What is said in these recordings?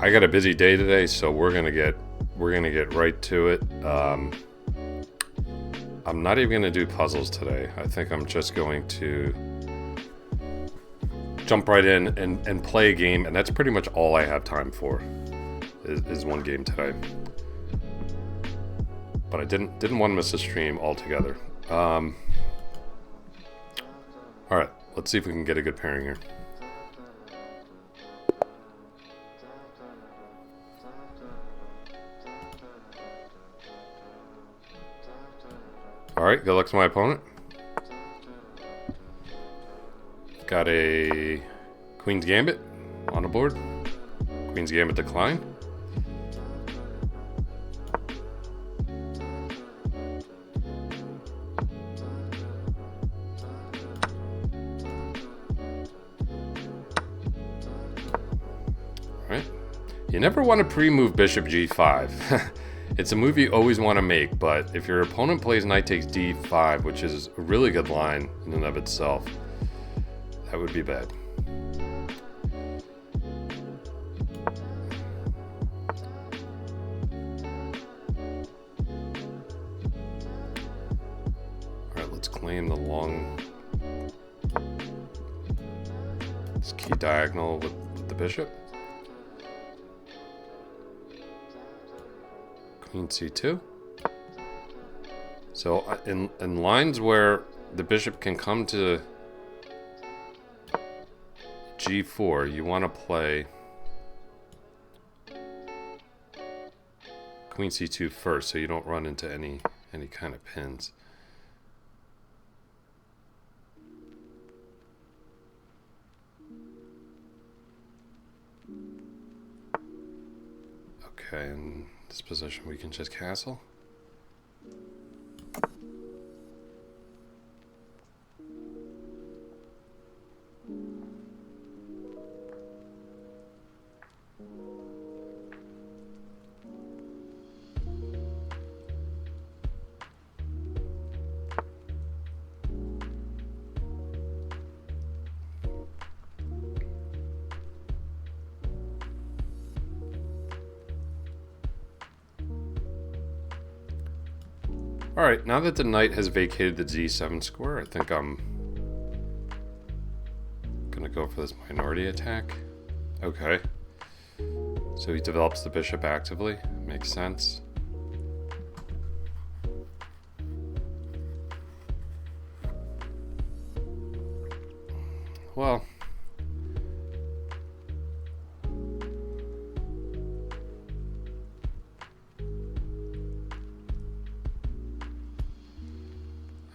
I got a busy day today, so we're gonna get right to it. I'm not even gonna do puzzles today. I think I'm just going to jump right in and play a game, and that's pretty much all I have time for. Is one game today. But I didn't want to miss the stream altogether. All right, let's see if we can get a good pairing here. All right, good luck to my opponent. Got a Queen's Gambit on the board. Queen's Gambit decline. You never want to pre-move Bishop G5. It's a move you always want to make, but if your opponent plays Knight takes D5, which is a really good line in and of itself, that would be bad. Alright, let's claim the long... this key diagonal with the bishop. Queen C2. So in lines where the bishop can come to G4, you want to play Queen C2 first, so you don't run into any kind of pins. Okay, in this position we can just castle. Alright, now that the knight has vacated the d7 square, I think I'm gonna go for this minority attack. Okay. So he develops the bishop actively. Makes sense. Well...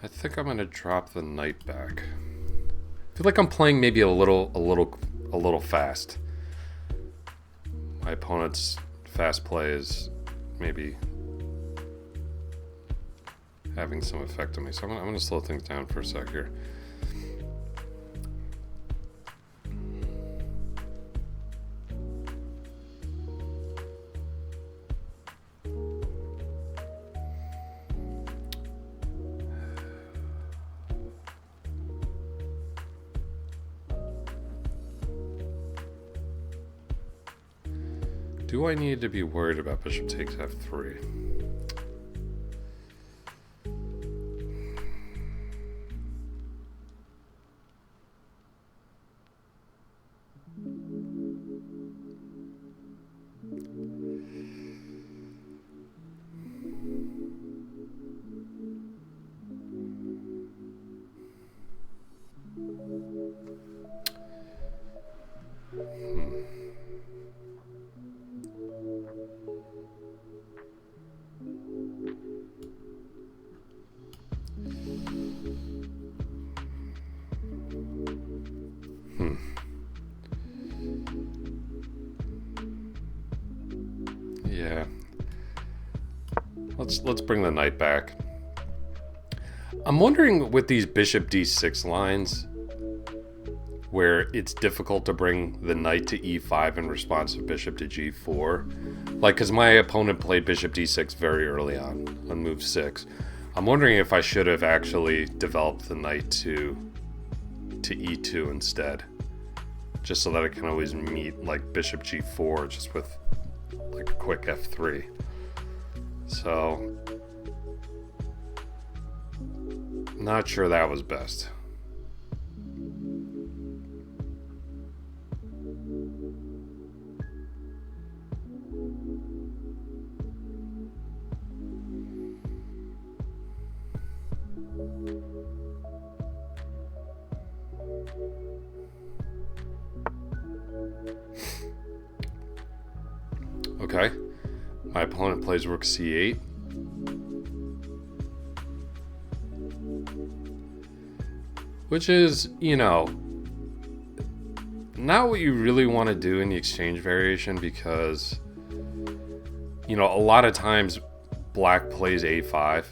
I think I'm gonna drop the knight back. I feel like I'm playing maybe a little fast. My opponent's fast play is maybe having some effect on me, so I'm gonna slow things down for a sec here. Do I need to be worried about bishop takes f3? Yeah. Let's bring the knight back. I'm wondering with these bishop d6 lines where it's difficult to bring the knight to e5 in response to bishop to g4. Like, because my opponent played bishop d6 very early on move 6. I'm wondering if I should have actually developed the knight to e2 instead. just so that I can always meet like bishop g4 just with like a quick f3. So not sure that was best. Okay, my opponent plays rook c8. Which is, you know, not what you really want to do in the exchange variation, because, you know, a lot of times black plays a5,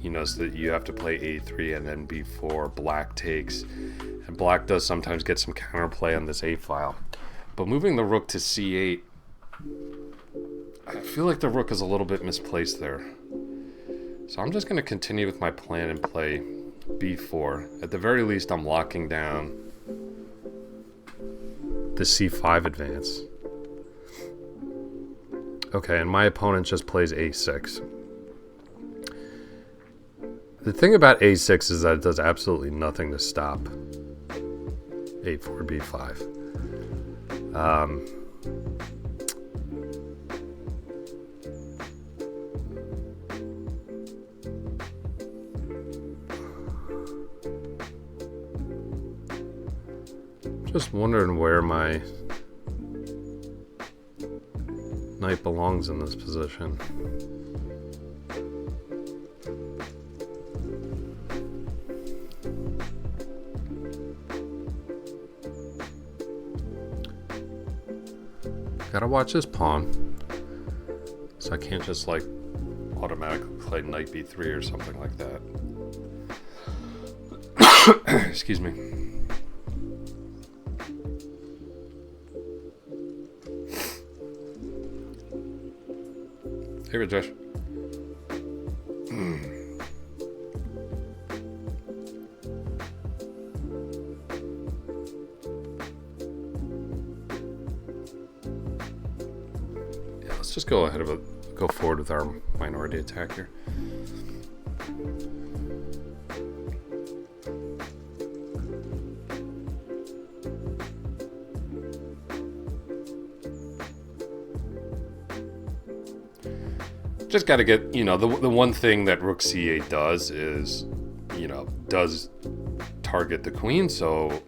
you know, so that you have to play a3 and then b4, black takes, and black does sometimes get some counterplay on this a file. But moving the rook to c8, I feel like the rook is a little bit misplaced there. So I'm just going to continue with my plan and play b4. At the very least, I'm locking down the c5 advance. Okay, and my opponent just plays a6. The thing about a6 is that it does absolutely nothing to stop a4, b5. Just wondering where my knight belongs in this position. Gotta watch this pawn, so I can't just like automatically play knight b3 or something like that. Excuse me. Hey, Rajesh. Yeah, let's just go forward with our minority attack here. Just got to get, you know, the one thing that rook c8 does is, you know, does target the queen. So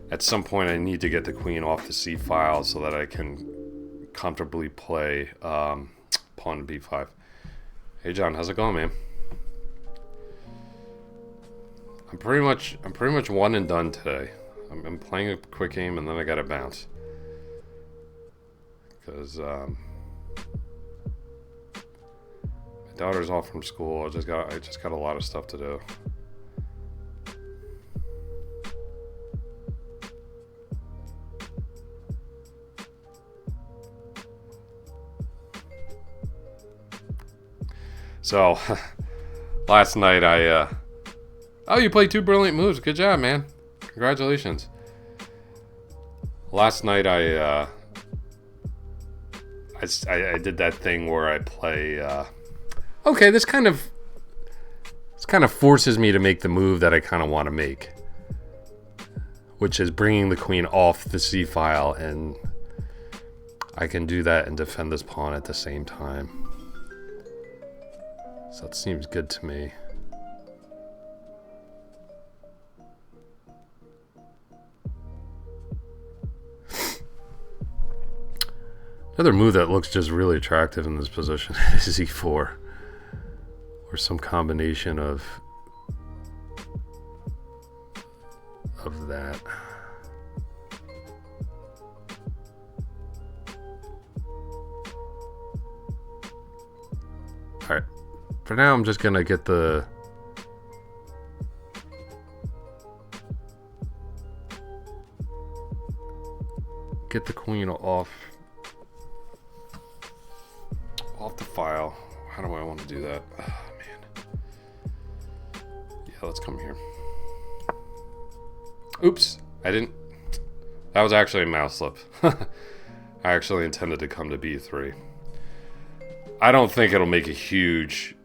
at some point I need to get the queen off the c file so that I can comfortably play pawn b5. Hey John, how's it going, man? I'm pretty much one and done today. I'm playing a quick game and then I gotta bounce because my daughter's off from school. I just got a lot of stuff to do. So last night oh, you played 2 brilliant moves. Good job, man. Congratulations. Last night I did that thing where I play okay, this kind of forces me to make the move that I kind of want to make, which is bringing the queen off the c file, and I can do that and defend this pawn at the same time. So that seems good to me. Another move that looks just really attractive in this position is e4. Or some combination of that. Alright. For now I'm just gonna get the queen off the file. How do I want to do that? Yeah, let's come here. Oops, I didn't. That was actually a mouse slip. I actually intended to come to b3. I don't think it'll make a huge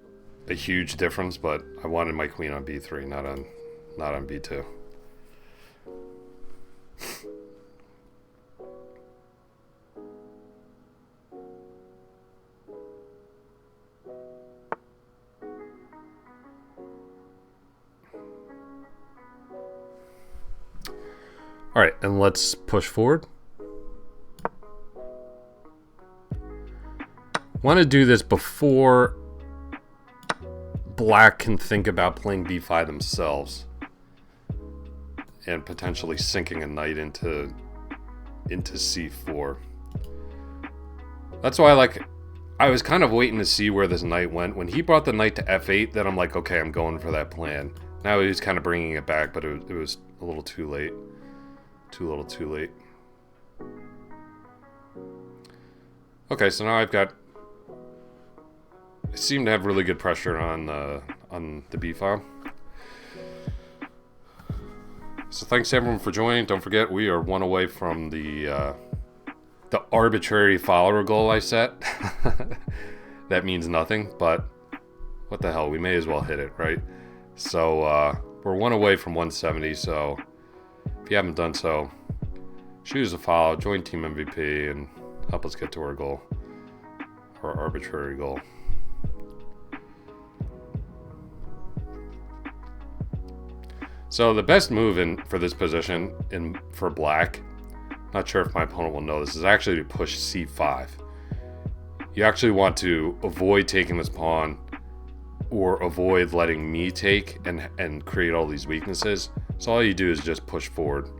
difference, but I wanted my queen on b3, not on b2. All right, and let's push forward. Want to do this before black can think about playing b5 themselves and potentially sinking a knight into c4. That's why I was kind of waiting to see where this knight went. When he brought the knight to f8, then I'm like, okay, I'm going for that plan. Now he was kind of bringing it back, but it was a little too late. Too little too late. Okay, so now I seem to have really good pressure on the b file. So thanks everyone for joining. Don't forget, we are one away from the arbitrary follower goal I set. That means nothing, but what the hell, we may as well hit it, right? So we're one away from 170, so if you haven't done so, shoot us a follow, join Team MVP, and help us get to our goal, our arbitrary goal. So the best move for this position for black, not sure if my opponent will know this, is actually to push c5. You actually want to avoid taking this pawn or avoid letting me take and create all these weaknesses. So all you do is just push forward.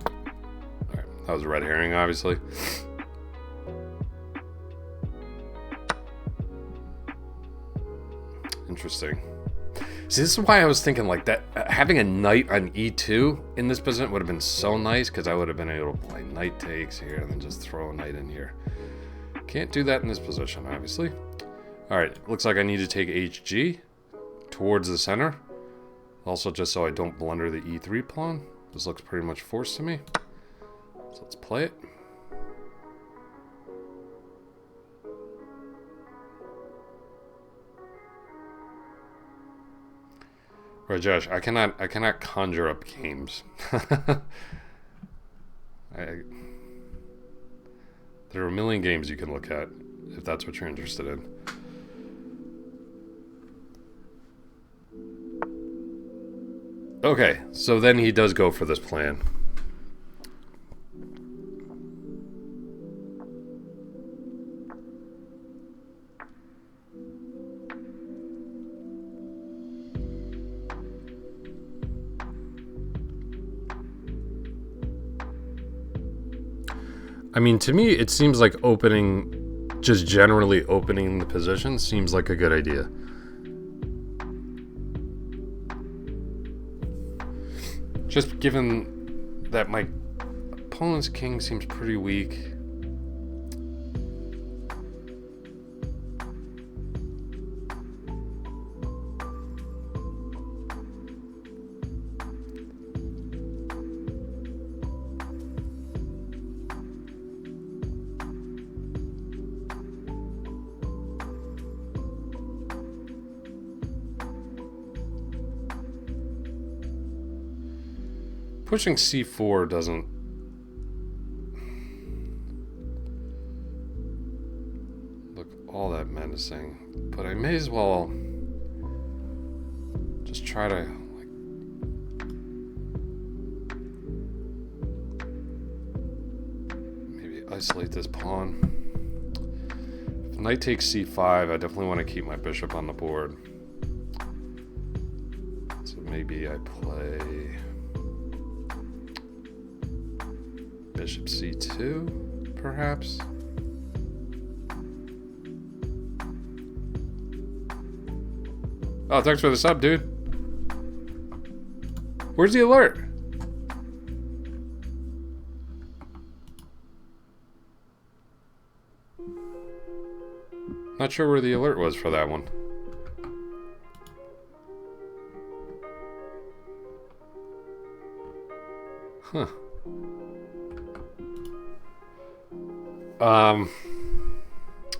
All right, that was a red herring, obviously. Interesting. See, this is why I was thinking like that. Having a knight on e2 in this position would have been so nice, because I would have been able to play knight takes here and then just throw a knight in here. Can't do that in this position, obviously. All right, looks like I need to take hg towards the center. Also, just so I don't blunder the e3 pawn. This looks pretty much forced to me. So let's play it. Right, Josh, I cannot conjure up games. There are a million games you can look at if that's what you're interested in. Okay, so then he does go for this plan. I mean, to me, it seems like just generally opening the position seems like a good idea. Just given that my opponent's king seems pretty weak. Pushing c4 doesn't look all that menacing, but I may as well just try to maybe isolate this pawn. If knight takes c5, I definitely want to keep my bishop on the board. So maybe I play bishop c2, perhaps. Oh, thanks for the sub, dude. Where's the alert? Not sure where the alert was for that one. Huh.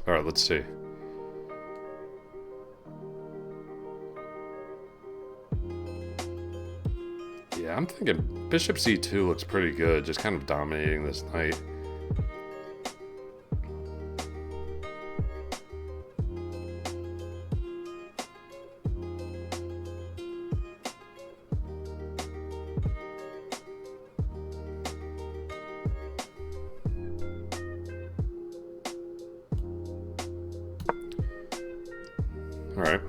Alright, let's see. Yeah, I'm thinking bishop c2 looks pretty good, just kind of dominating this knight. Alright.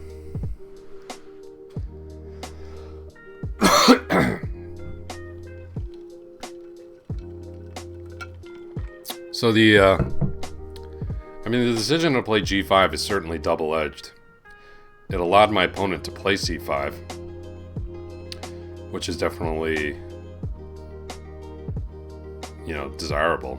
So the decision to play g5 is certainly double-edged. It allowed my opponent to play c5, which is definitely, you know, desirable.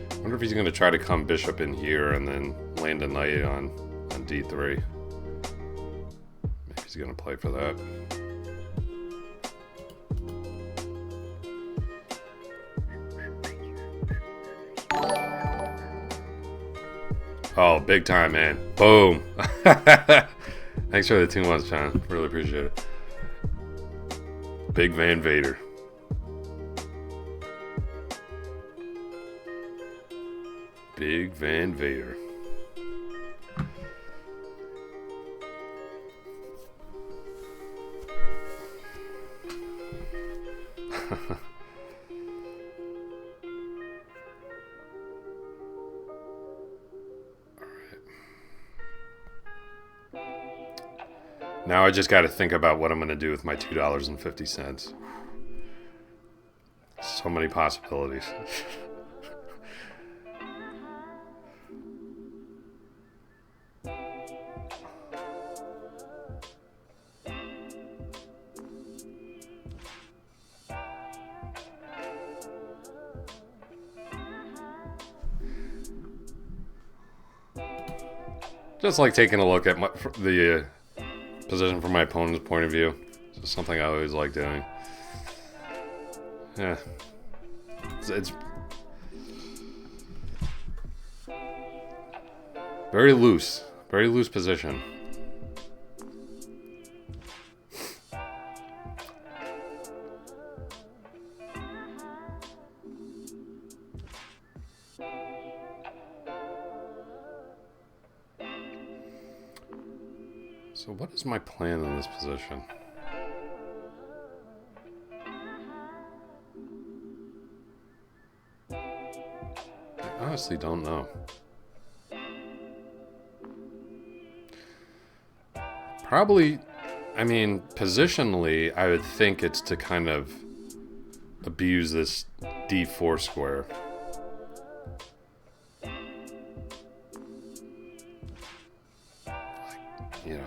I wonder if he's going to try to come bishop in here and then land a knight on d3. Maybe he's going to play for that. Oh, big time, man. Boom. Thanks for the 2 months, John. Really appreciate it. Big Van Vader. Big Van Vader. Now I just got to think about what I'm going to do with my $2.50. So many possibilities. Just like taking a look at the position from my opponent's point of view. It's something I always like doing. Yeah. It's very loose. Very loose position. So what is my plan in this position? I honestly don't know. Probably, I mean, positionally, I would think it's to kind of abuse this d4 square. You know,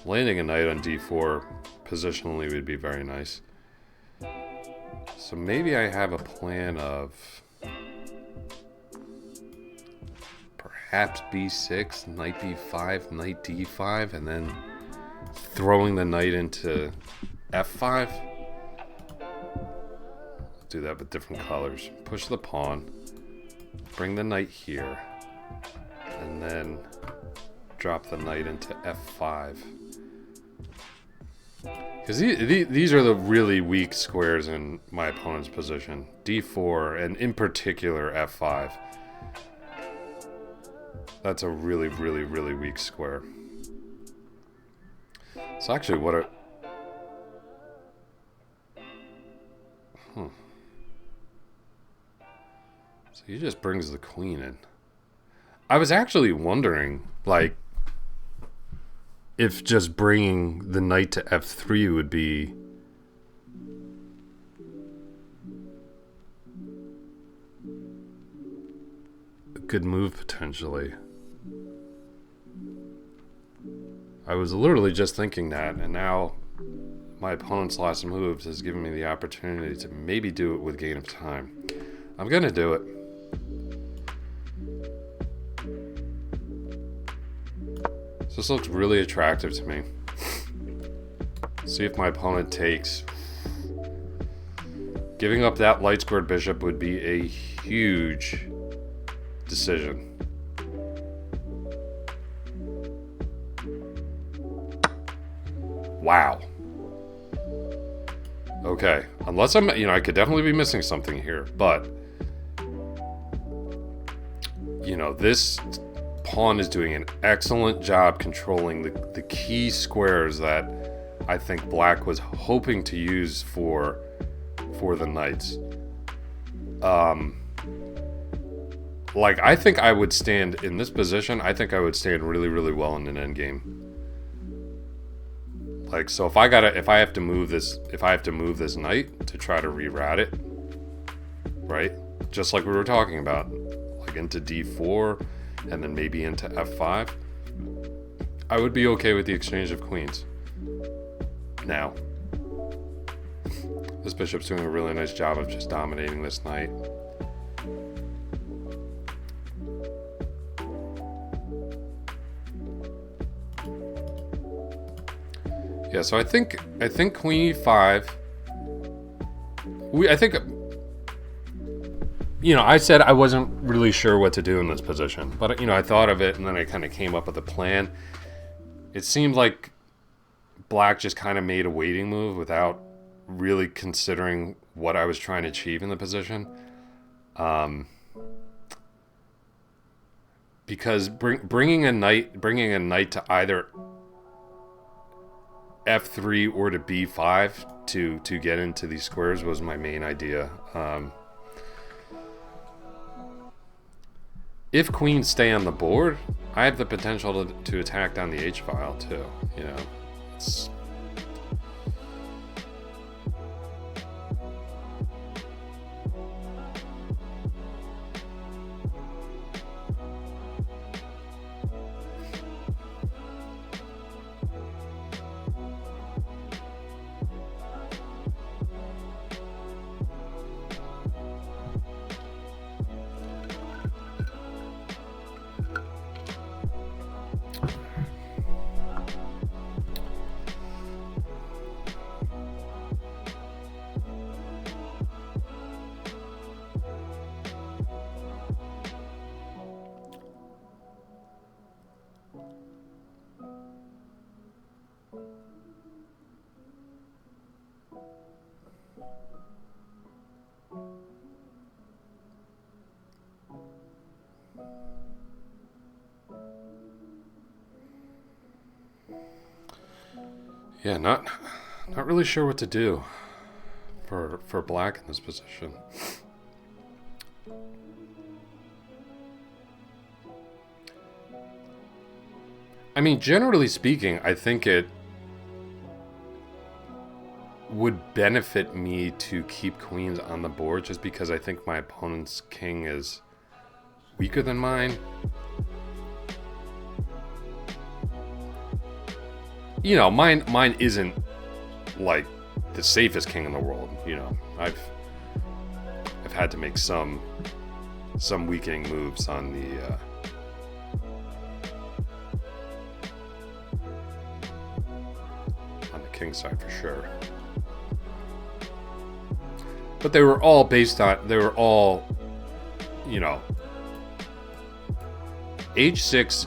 landing a knight on d4 positionally would be very nice. So maybe I have a plan of perhaps b6, knight b5, knight d5, and then throwing the knight into f5. Do that with different colors. Push the pawn, bring the knight here, and then drop the knight into f5. Because these are the really weak squares in my opponent's position. d4, and in particular f5. That's a really, really, really weak square. So actually what a... So he just brings the queen in. I was actually wondering, like, if just bringing the knight to f3 would be a good move potentially. I was literally just thinking that, and now my opponent's last moves has given me the opportunity to maybe do it with gain of time. I'm gonna do it. This looks really attractive to me. See if my opponent takes. Giving up that light squared bishop would be a huge decision. Wow. Okay. Unless I'm, I could definitely be missing something here, but this pawn is doing an excellent job controlling the key squares that I think black was hoping to use for the knights. I think I would stand in this position. I think I would stand really, really well in an endgame. So if I have to move this knight to try to reroute it, right? Just like we were talking about, into d4 and then maybe into f5, I would be okay with the exchange of queens. Now, this bishop's doing a really nice job of just dominating this knight. Yeah, so I think queen e5. I said I wasn't really sure what to do in this position, but I thought of it and then I kind of came up with a plan. It seemed like black just kind of made a waiting move without really considering what I was trying to achieve in the position. Because bringing a knight to either f3 or to b5 to get into these squares was my main idea. If queens stay on the board, I have the potential to attack down the h-file too. It's... Yeah, not really sure what to do for black in this position. I mean, generally speaking, I think it would benefit me to keep queens on the board just because I think my opponent's king is weaker than mine. Mine isn't like the safest king in the world. I've had to make some weakening moves on the king side for sure. But they were all h6,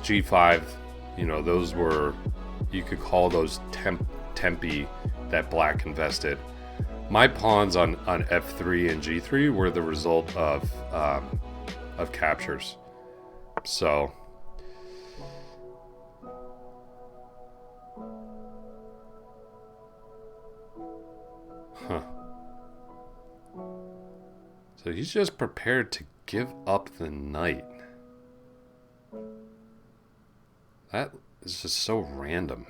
g5, those were, you could call those tempi that black invested. My pawns on f3 and g3 were the result of captures. So so he's just prepared to give up the knight. That is just so random.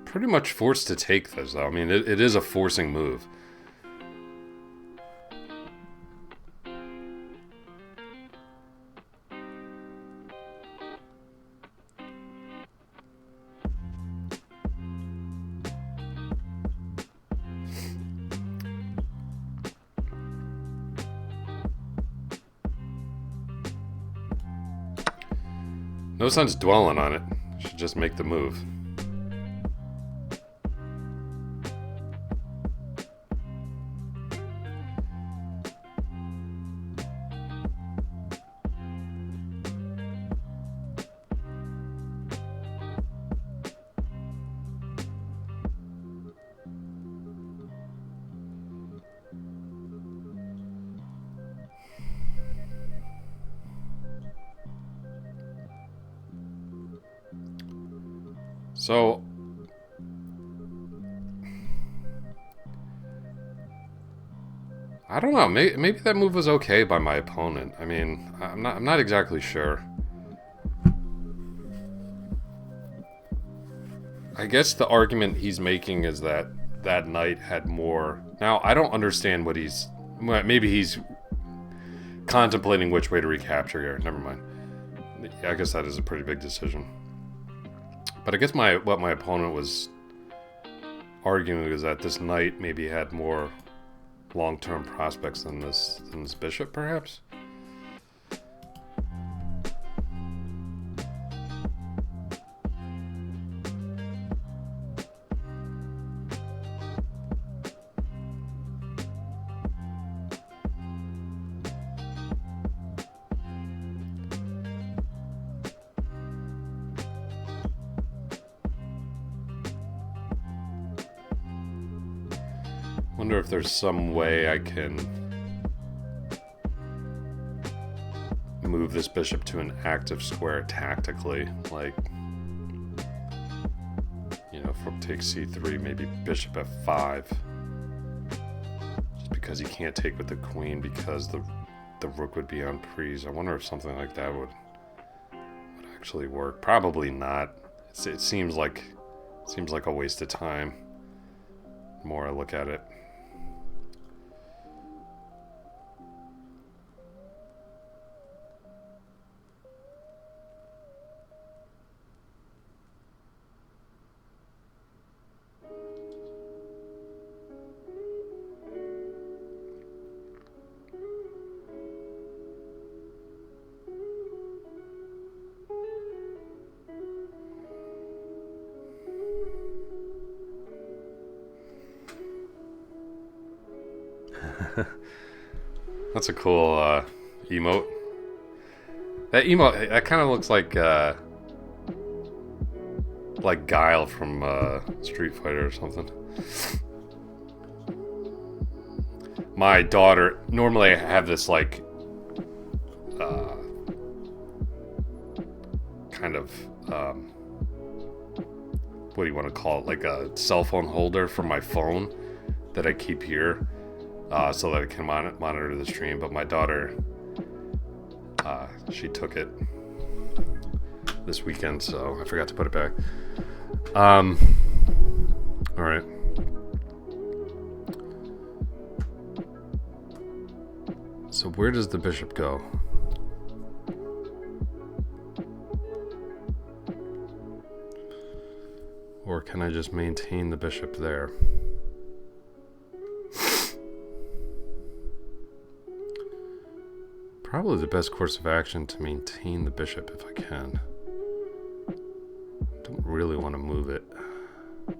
Pretty much forced to take this, though. I mean, it is a forcing move. No sense dwelling on it. Should just make the move. So, I don't know. Maybe that move was okay by my opponent. I mean, I'm not exactly sure. I guess the argument he's making is that that knight had more. Now, I don't understand what he's. Maybe he's contemplating which way to recapture here. Never mind. I guess that is a pretty big decision. But I guess what my opponent was arguing is that this knight maybe had more long-term prospects than this bishop, perhaps. Wonder if there's some way I can move this bishop to an active square tactically, like, you know, if rook takes c3, maybe bishop f5, just because he can't take with the queen because the rook would be on prise. I wonder if something like that would actually work. Probably not. It seems like a waste of time the more I look at it. That's a cool emote. That emote, that kind of looks like Guile from Street Fighter or something. My daughter, normally I have this like kind of what do you want to call it, like a cell phone holder for my phone that I keep here. So that I can monitor the stream, but my daughter, she took it this weekend, so I forgot to put it back. All right. So where does the bishop go? Or can I just maintain the bishop there? Probably the best course of action to maintain the bishop if I can. Don't really want to move it. I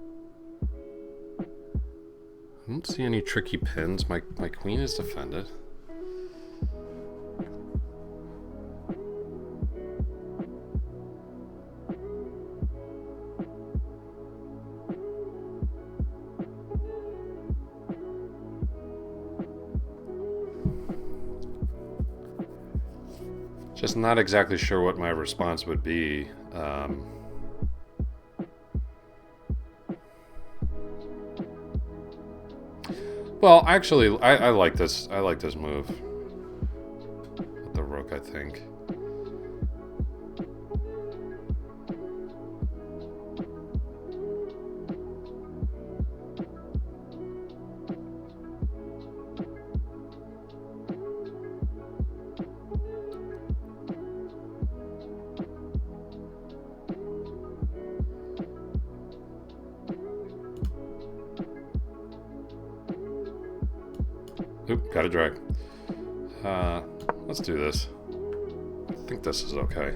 don't see any tricky pins. My queen is defended. Just not exactly sure what my response would be. Well, actually, I like this. I like this move. With the rook, I think. Oop, got a drag. Let's do this. I think this is okay.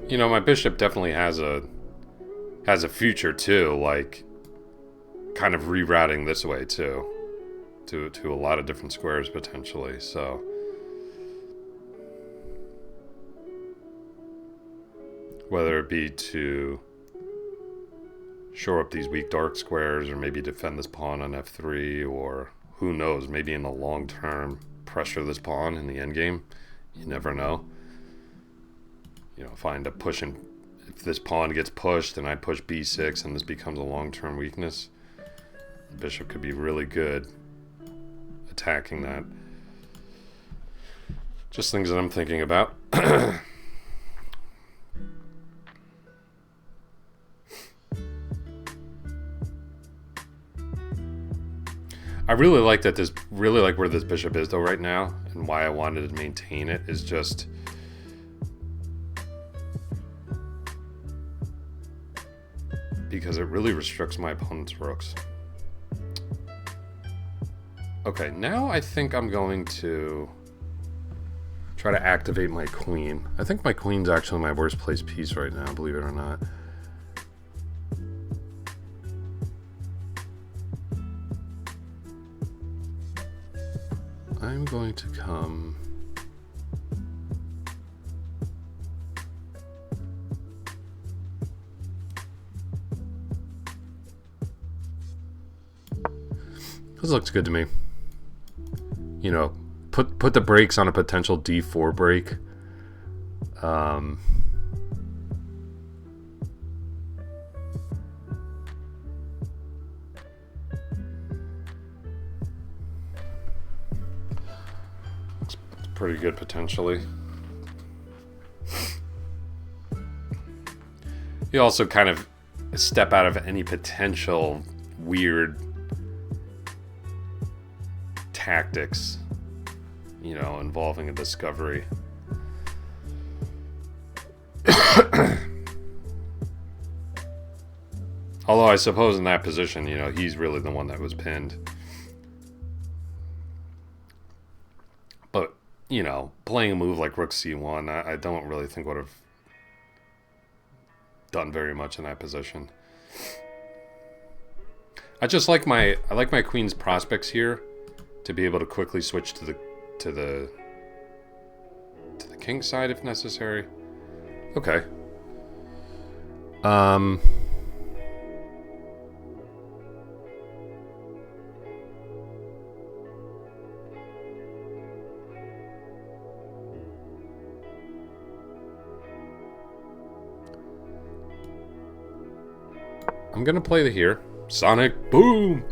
You know, my bishop definitely has a future too, like kind of rerouting this way too, to a lot of different squares potentially. So whether it be to shore up these weak dark squares, or maybe defend this pawn on f3, or who knows, maybe in the long term pressure this pawn in the endgame. You never know. You know, if I end up pushing, if this pawn gets pushed and I push b6 and this becomes a long-term weakness, the bishop could be really good attacking that. Just things that I'm thinking about. I really like that really like where this bishop is though right now, and why I wanted to maintain it is just because it really restricts my opponent's rooks. Okay, now I think I'm going to try to activate my queen. I think my queen's actually my worst placed piece right now, believe it or not. I'm going to come... This looks good to me. You know, put the brakes on a potential d4 break. It's pretty good potentially. You also kind of step out of any potential weird tactics, you know, involving a discovery. Although I suppose in that position, you know, he's really the one that was pinned. But, you know, playing a move like rook c1, I don't really think would have done very much in that position. I like my queen's prospects here to be able to quickly switch to the king side if necessary. Okay. I'm gonna play the here. Sonic boom!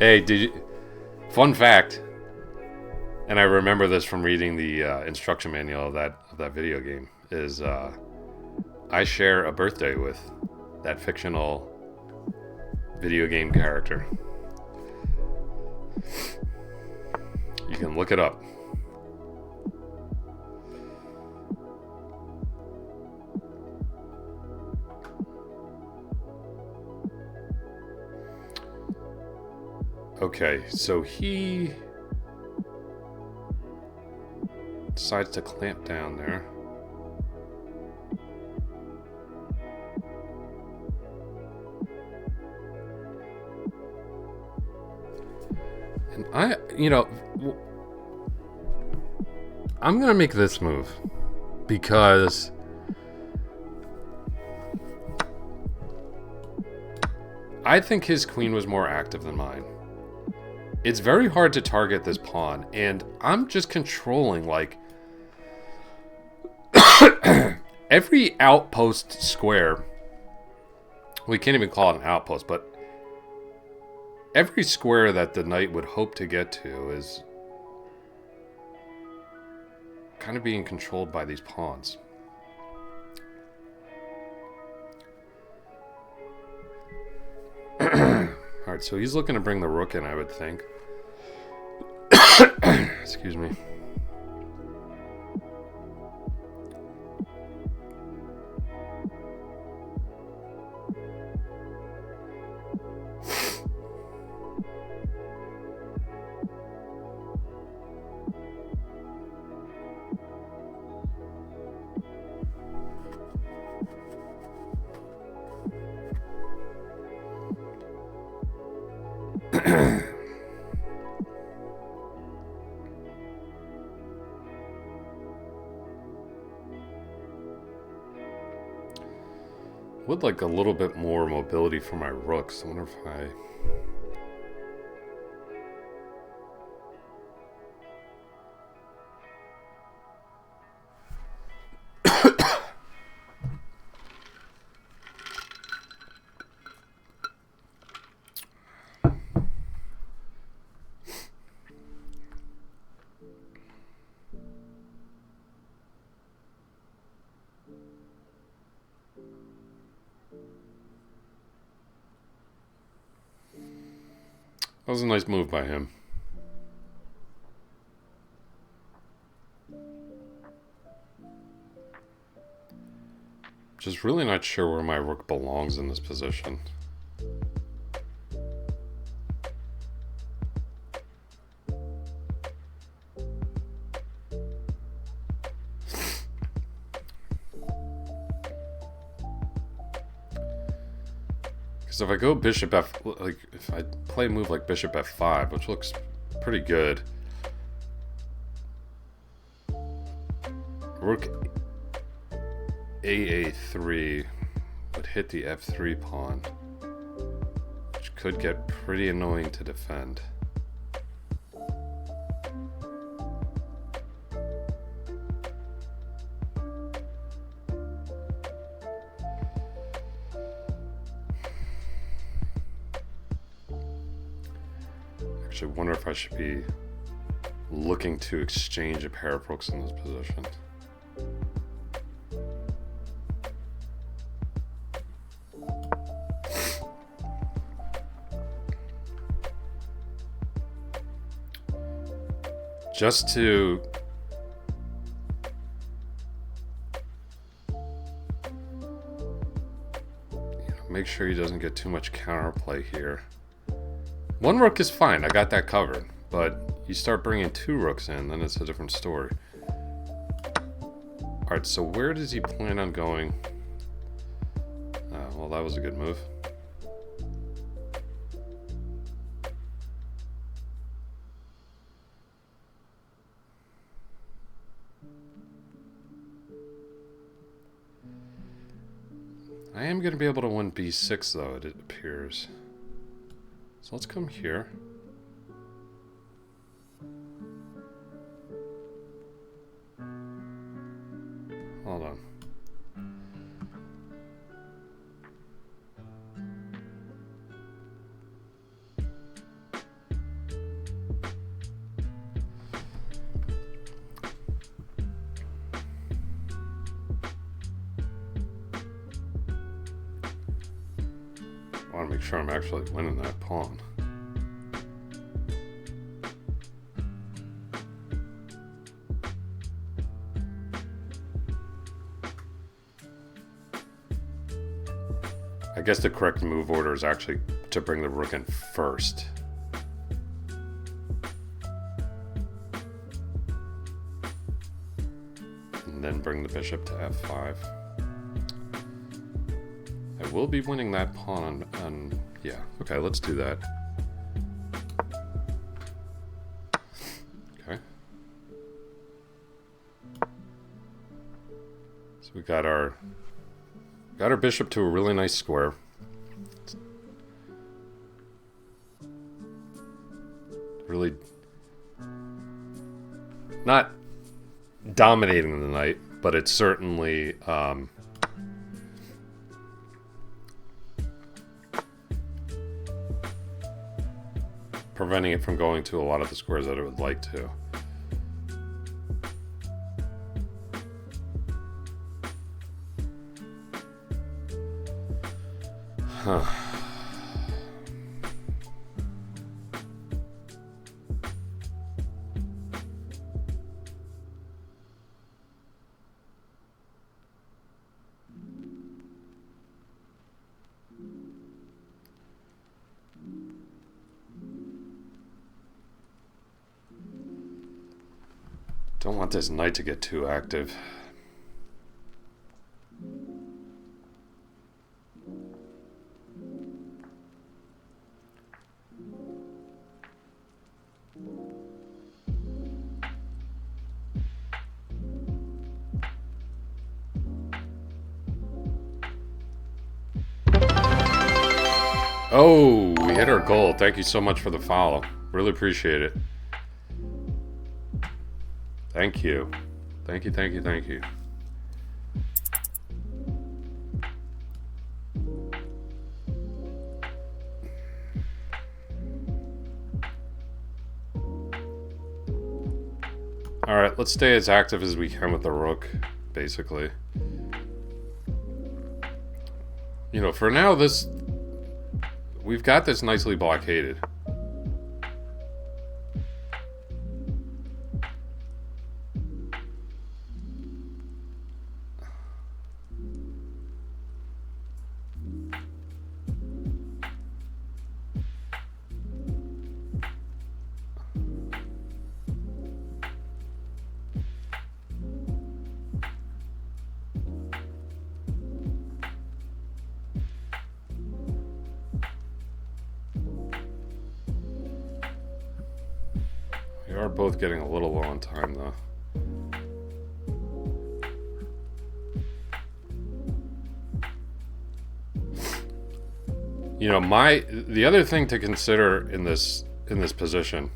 Hey, did you... Fun fact, and I remember this from reading the instruction manual of that video game, is I share a birthday with that fictional video game character. You can look it up. Okay, so he decides to clamp down there. And I'm gonna make this move because I think his queen was more active than mine. It's very hard to target this pawn, and I'm just controlling, like, every outpost square. We can't even call it an outpost, but every square that the knight would hope to get to is kind of being controlled by these pawns. Alright, so he's looking to bring the rook in, I would think. Excuse me. Would like a little bit more mobility for my rooks. I wonder if I... That was a nice move by him. Just really not sure where my rook belongs in this position. Because if I go bishop f, like if I play a move like bishop f5, which looks pretty good, rook aa3 would hit the f3 pawn, which could get pretty annoying to defend. Actually, wonder if I should be looking to exchange a pair of rooks in this position. Just to make sure he doesn't get too much counterplay here. One rook is fine, I got that covered, but you start bringing two rooks in, then it's a different story. Alright, so where does he plan on going? Well, that was a good move. I am going to be able to win b6 though, it appears. So let's come here. Hold on. I want to make sure I'm actually winning that pawn. I guess the correct move order is actually to bring the rook in first. And then bring the bishop to f5. I will be winning that pawn on yeah, okay, let's do that. Okay. So we got our bishop to a really nice square. Really not dominating the knight, but it's certainly preventing it from going to a lot of the squares that it would like to. Huh. Don't want this knight to get too active. Oh, we hit our goal. Thank you so much for the follow. Really appreciate it. Thank you. Thank you, thank you, thank you. Alright, let's stay as active as we can with the rook, basically. You know, for now, we've got this nicely blockaded. We are both getting a little low on time, though. You know, the other thing to consider in this position,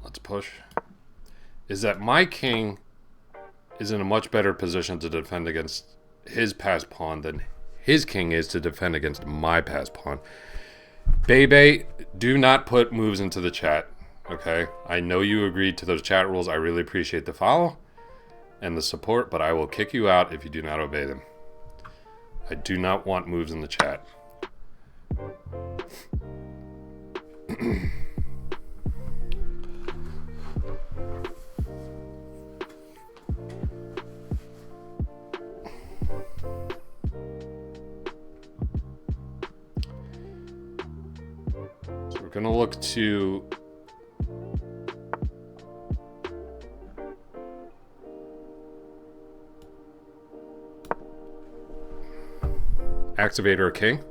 let's push, is that my king is in a much better position to defend against his passed pawn than his king is to defend against my passed pawn. Bebe, do not put moves into the chat, okay? I know you agreed to those chat rules. I really appreciate the follow and the support, but I will kick you out if you do not obey them. I do not want moves in the chat. So we're going to look to activate our king.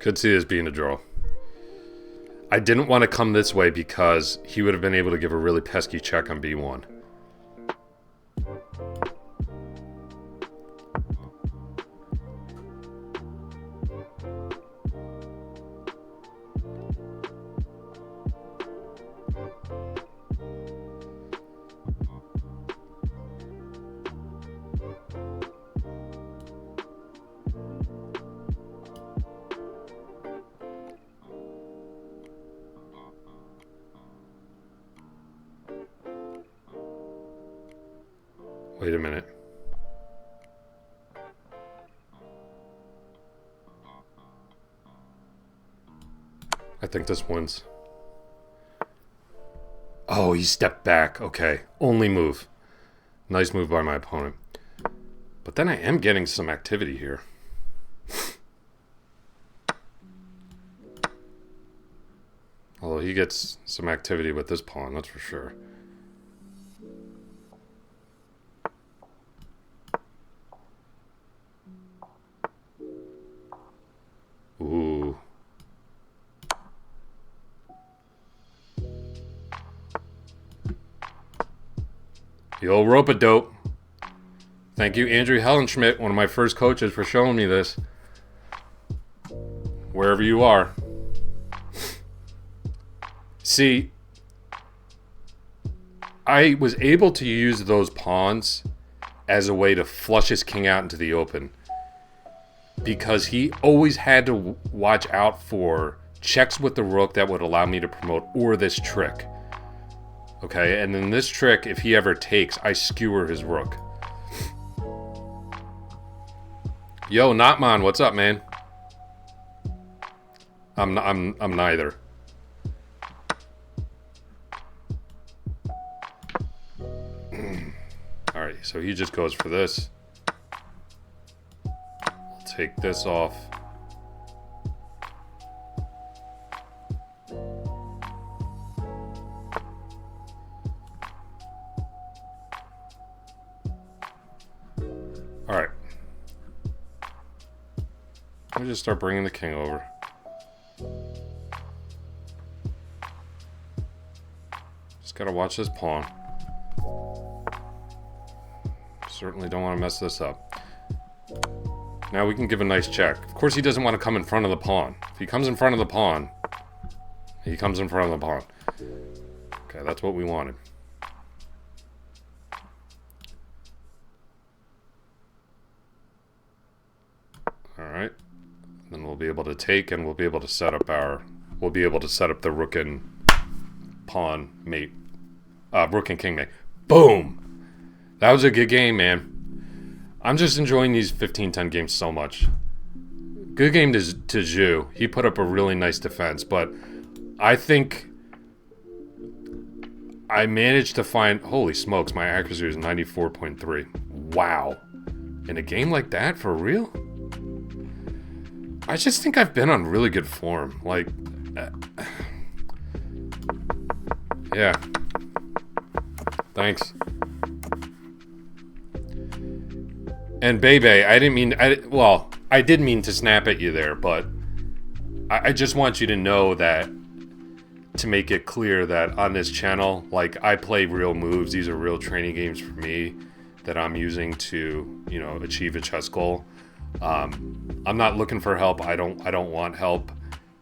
Could see this being a draw. I didn't want to come this way because he would have been able to give a really pesky check on b1. Wait a minute. I think this wins. Oh, he stepped back. Okay. Only move. Nice move by my opponent. But then I am getting some activity here. Although he gets some activity with this pawn, that's for sure. Ooh. The old rope-a-dope. Thank you, Andrew Hellenschmidt, one of my first coaches, for showing me this. Wherever you are. See, I was able to use those pawns as a way to flush his king out into the open, because he always had to watch out for checks with the rook that would allow me to promote, or this trick. Okay, and then this trick, if he ever takes, I skewer his rook. Yo, Notman, what's up, man? I'm neither. Alright, so he just goes for this. I'll take this off. just start bringing the king over. Just gotta watch this pawn. Certainly don't want to mess this up. Now we can give a nice check. Of course he doesn't want to come in front of the pawn. If he comes in front of the pawn, he comes in front of the pawn. Okay, that's what we wanted. Alright. Then we'll be able to take, and we'll be able to set up our... We'll be able to set up the rook and pawn mate. Rook and king mate. Boom! That was a good game, man. I'm just enjoying these 15-10 games so much. Good game to Zhu. He put up a really nice defense, but I think I managed to find... Holy smokes, my accuracy was 94.3. Wow. In a game like that, for real? I just think I've been on really good form. Like... yeah. Thanks. And Bebe, I didn't mean... well, I did mean to snap at you there, but I just want you to know that, to make it clear that on this channel, like, I play real moves. These are real training games for me that I'm using to, you know, achieve a chess goal. I'm not looking for help. I don't want help.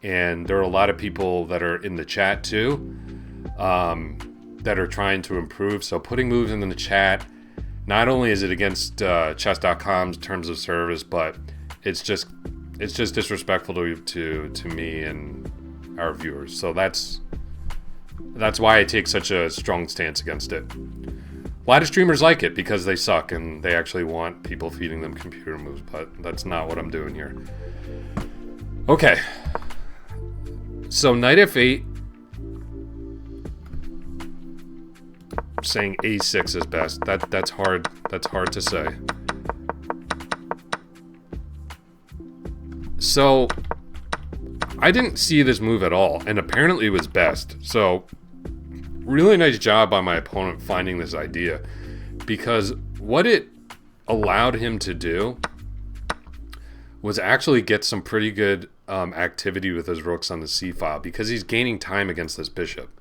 And there are a lot of people that are in the chat too, that are trying to improve. So putting moves in the chat, not only is it against chess.com's terms of service, but it's just disrespectful to me and our viewers. So that's why I take such a strong stance against it. A lot of streamers like it because they suck and they actually want people feeding them computer moves, but that's not what I'm doing here. Okay. So knight f8. Saying a6 is best. That's hard. That's hard to say. So I didn't see this move at all, and apparently it was best. So really nice job by my opponent finding this idea, because what it allowed him to do was actually get some pretty good activity with his rooks on the c file, because he's gaining time against this bishop.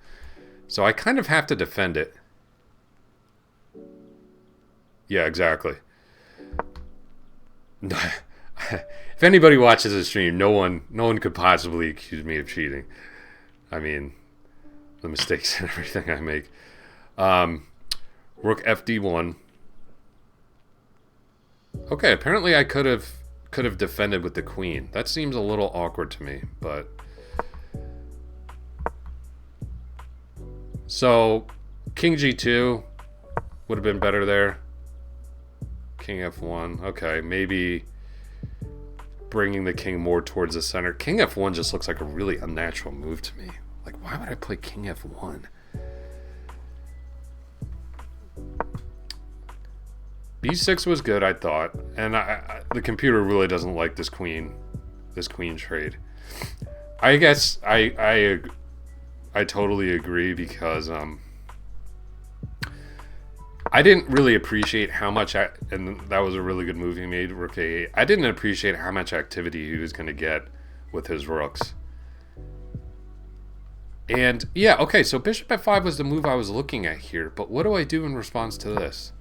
So I kind of have to defend it. Yeah, exactly. If anybody watches the stream, no one could possibly accuse me of cheating. I mean, the mistakes and everything I make. Rook fd1. Okay, apparently I could have defended with the queen. That seems a little awkward to me, but so king g2 would have been better there. King f1. Okay, maybe bringing the king more towards the center. King f1 just looks like a really unnatural move to me. Like, why would I play king f1? b6 was good, I thought, and the computer really doesn't like this queen trade. I guess I totally agree, because I didn't really appreciate how much, and that was a really good move he made, rook a8. I didn't appreciate how much activity he was going to get with his rooks. And yeah, okay, so bishop f5 was the move I was looking at here, but what do I do in response to this?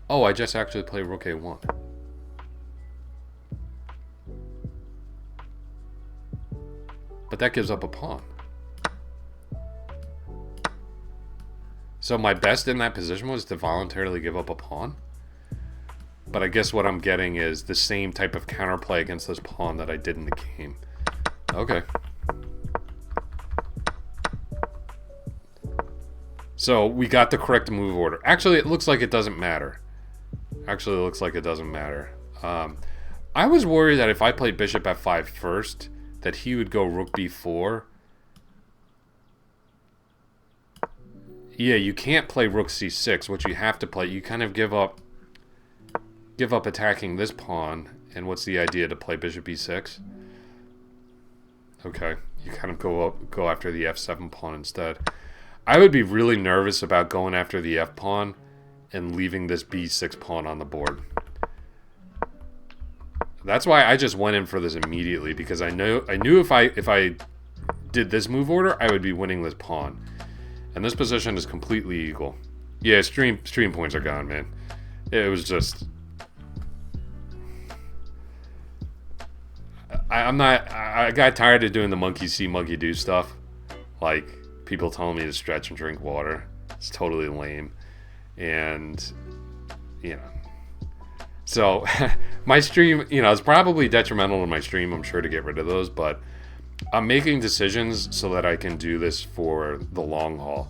Oh, I just actually play rook a1. But that gives up a pawn. So my best in that position was to voluntarily give up a pawn. But I guess what I'm getting is the same type of counterplay against this pawn that I did in the game. Okay. So we got the correct move order. Actually, it looks like it doesn't matter. Actually, it looks like it doesn't matter. I was worried that if I played bishop f5 first, that he would go rook b4. Yeah, you can't play rook c6. What you have to play, you kind of give up attacking this pawn. And what's the idea, to play bishop e6? Okay, you kind of go after the f7 pawn instead. I would be really nervous about going after the f pawn and leaving this b6 pawn on the board. That's why I just went in for this immediately, because I knew if I did this move order, I would be winning this pawn. And this position is completely equal. Yeah, stream points are gone, man. It was just... I got tired of doing the monkey see, monkey do stuff. Like, people telling me to stretch and drink water. It's totally lame. And, you know. So, my stream, you know, it's probably detrimental to my stream, I'm sure, to get rid of those, but I'm making decisions so that I can do this for the long haul.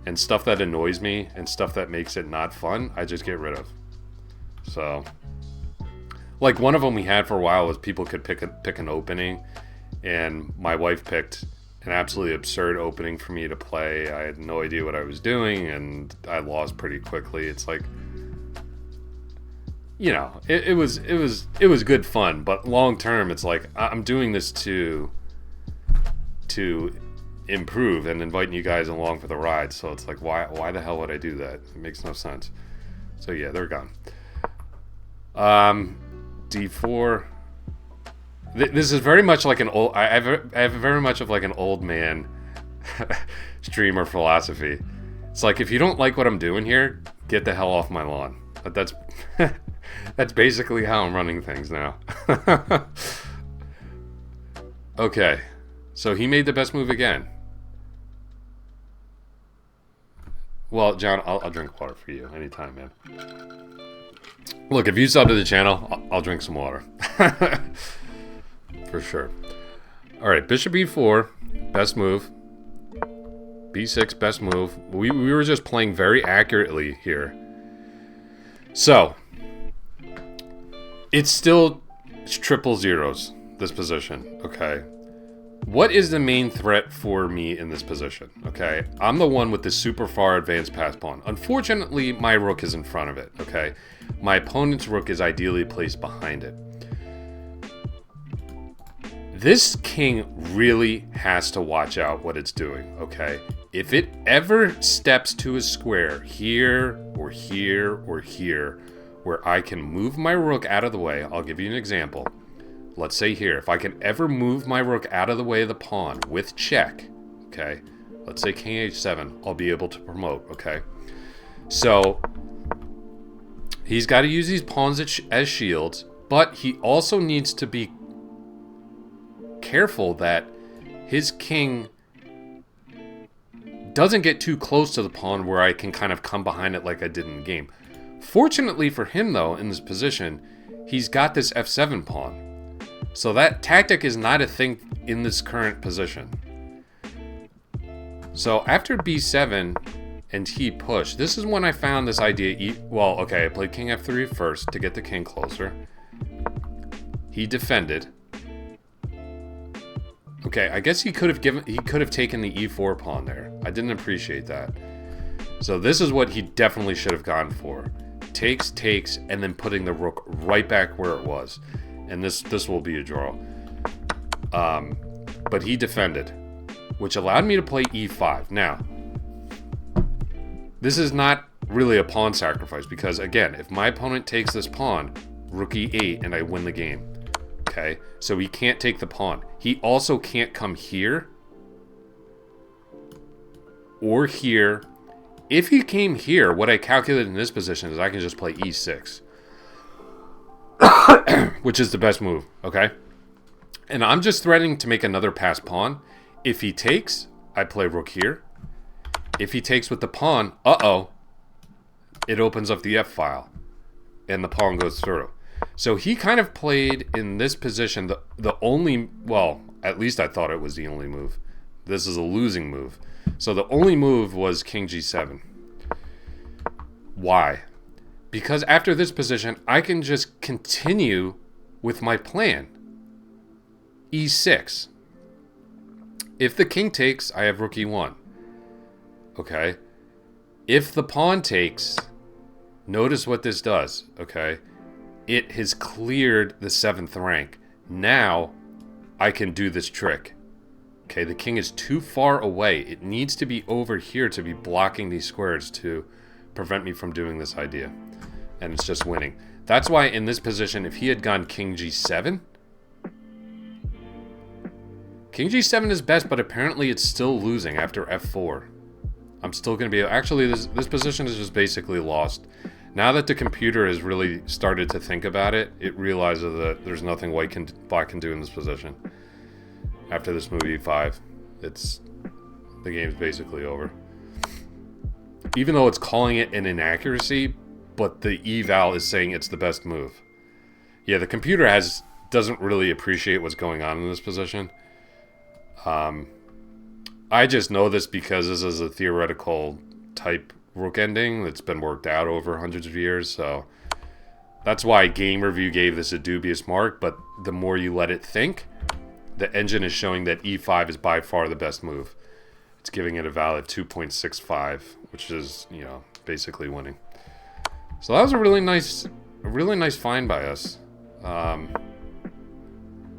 And stuff that annoys me and stuff that makes it not fun, I just get rid of. So, like, one of them we had for a while was people could pick an opening, and my wife picked an absolutely absurd opening for me to play. I had no idea what I was doing, and I lost pretty quickly. It's like, you know, it was good fun, but long term, it's like, I'm doing this to improve and inviting you guys along for the ride. So it's like, why the hell would I do that? It makes no sense. So yeah, they're gone. D4. This is very much like an old... I have very much of like an old man streamer philosophy. It's like, if you don't like what I'm doing here, get the hell off my lawn. But that's that's basically how I'm running things now. Okay, so he made the best move again. Well, John, I'll drink water for you anytime, man. Look, if you sub to the channel, I'll drink some water. For sure. Alright, bishop e4, best move. b6, best move. We were just playing very accurately here. So, it's still triple zeros, this position, okay? What is the main threat for me in this position, okay? I'm the one with the super far advanced pass pawn. Unfortunately, my rook is in front of it, okay? My opponent's rook is ideally placed behind it. This king really has to watch out what it's doing, okay? If it ever steps to a square here or here or here where I can move my rook out of the way, I'll give you an example. Let's say here, if I can ever move my rook out of the way of the pawn with check, okay? Let's say king h7, I'll be able to promote, okay? So, he's got to use these pawns as shields, but he also needs to be careful that his king doesn't get too close to the pawn where I can kind of come behind it like I did in the game. Fortunately for him, though, in this position, he's got this f7 pawn. So that tactic is not a thing in this current position. So after b7 and he pushed, this is when I found this idea. Well, okay, I played king f3 first to get the king closer. He defended. Okay, I guess he could have taken the e4 pawn there. I didn't appreciate that. So this is what he definitely should have gone for. Takes, and then putting the rook right back where it was. And this will be a draw. But he defended, which allowed me to play e5. Now, this is not really a pawn sacrifice, because again, if my opponent takes this pawn, rook e8, and I win the game. Okay, so he can't take the pawn. He also can't come here or here. If he came here, what I calculated in this position is I can just play e6. Which is the best move, okay? And I'm just threatening to make another pass pawn. If he takes, I play rook here. If he takes with the pawn, it opens up the f-file. And the pawn goes through. So he kind of played in this position the only, well, at least I thought it was the only move. This is a losing move. So the only move was king g7. Why? Because after this position, I can just continue with my plan. e6. If the king takes, I have rook e1. Okay? If the pawn takes, notice what this does, okay? It has cleared the 7th rank. Now, I can do this trick. Okay, the king is too far away. It needs to be over here to be blocking these squares to prevent me from doing this idea. And it's just winning. That's why in this position, if he had gone king g7, king g7 is best, but apparently it's still losing after f4. I'm still going to be... Actually, this position is just basically lost. Now that the computer has really started to think about it, it realizes that there's nothing black can do in this position. After this move e5, the game's basically over. Even though it's calling it an inaccuracy, but the eval is saying it's the best move. Yeah, the computer doesn't really appreciate what's going on in this position. I just know this because this is a theoretical type rook ending that's been worked out over hundreds of years, so that's why Game Review gave this a dubious mark, but the more you let it think, the engine is showing that e5 is by far the best move. It's giving it a value of 2.65, which is, you know, basically winning. So that was a really nice find by us.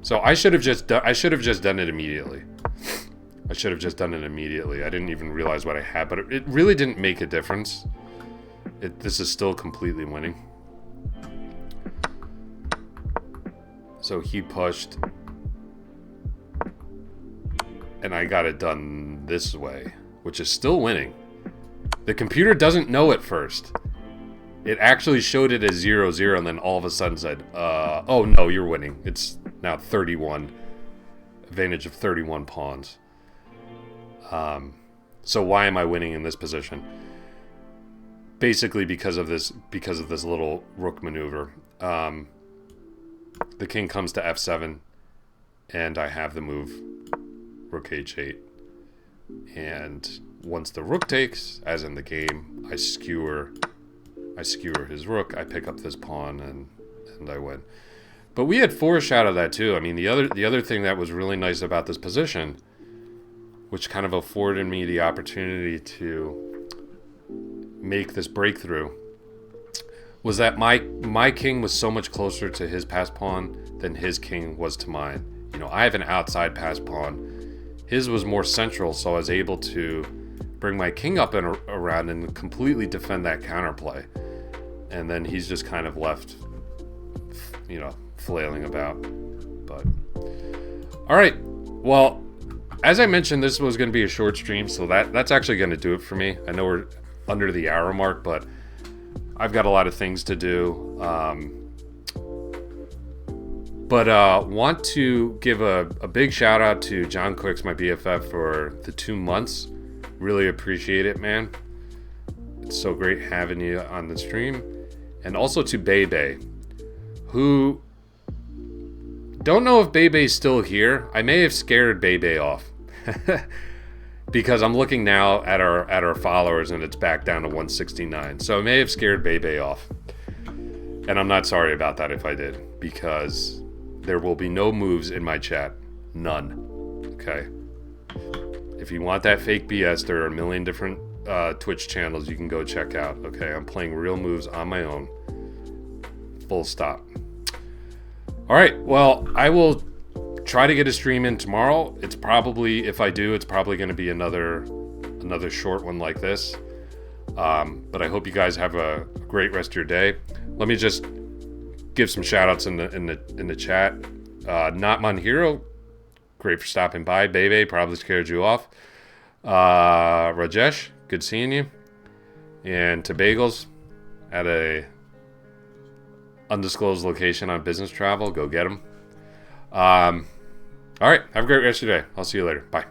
So I should have just done it immediately. I didn't even realize what I had, but it really didn't make a difference. This is still completely winning. So he pushed, and I got it done this way, which is still winning. The computer doesn't know at first. It actually showed it as 0-0, and then all of a sudden said, oh no, you're winning. It's now 31. Advantage of 31 pawns. So why am I winning in this position? Basically because of this little rook maneuver. The king comes to f7, and I have the move rook h8. And once the rook takes, as in the game, I skewer his rook, I pick up this pawn, and I win. But we had foreshadowed that too. I mean, the other thing that was really nice about this position, which kind of afforded me the opportunity to make this breakthrough, was that my king was so much closer to his pass pawn than his king was to mine. You know, I have an outside pass pawn. His was more central, so I was able to bring my king up and around and completely defend that counterplay. And then he's just kind of left, you know, flailing about. But all right, well, as I mentioned, this was going to be a short stream, so that's actually going to do it for me. I know we're under the hour mark, but I've got a lot of things to do. But want to give a big shout out to John Quicks, my BFF, for the 2 months. Really appreciate it, man. It's so great having you on the stream. And also to Bebe, who... Don't know if Bebe's still here. I may have scared Bebe off. Because I'm looking now at our followers, and it's back down to 169. So I may have scared Bebe off. And I'm not sorry about that if I did, because there will be no moves in my chat. None. Okay? If you want that fake BS, there are a million different Twitch channels you can go check out. Okay? I'm playing real moves on my own. Full stop. Alright, well, I will try to get a stream in tomorrow. It's probably, if I do, it's probably going to be another short one like this. But I hope you guys have a great rest of your day. Let me just give some shout outs in the chat. Not Monhero, great for stopping by. Bebe, probably scared you off. Rajesh, good seeing you. And to Bagels at a undisclosed location on business travel, go get them. All right, have a great rest of your day. I'll see you later. Bye.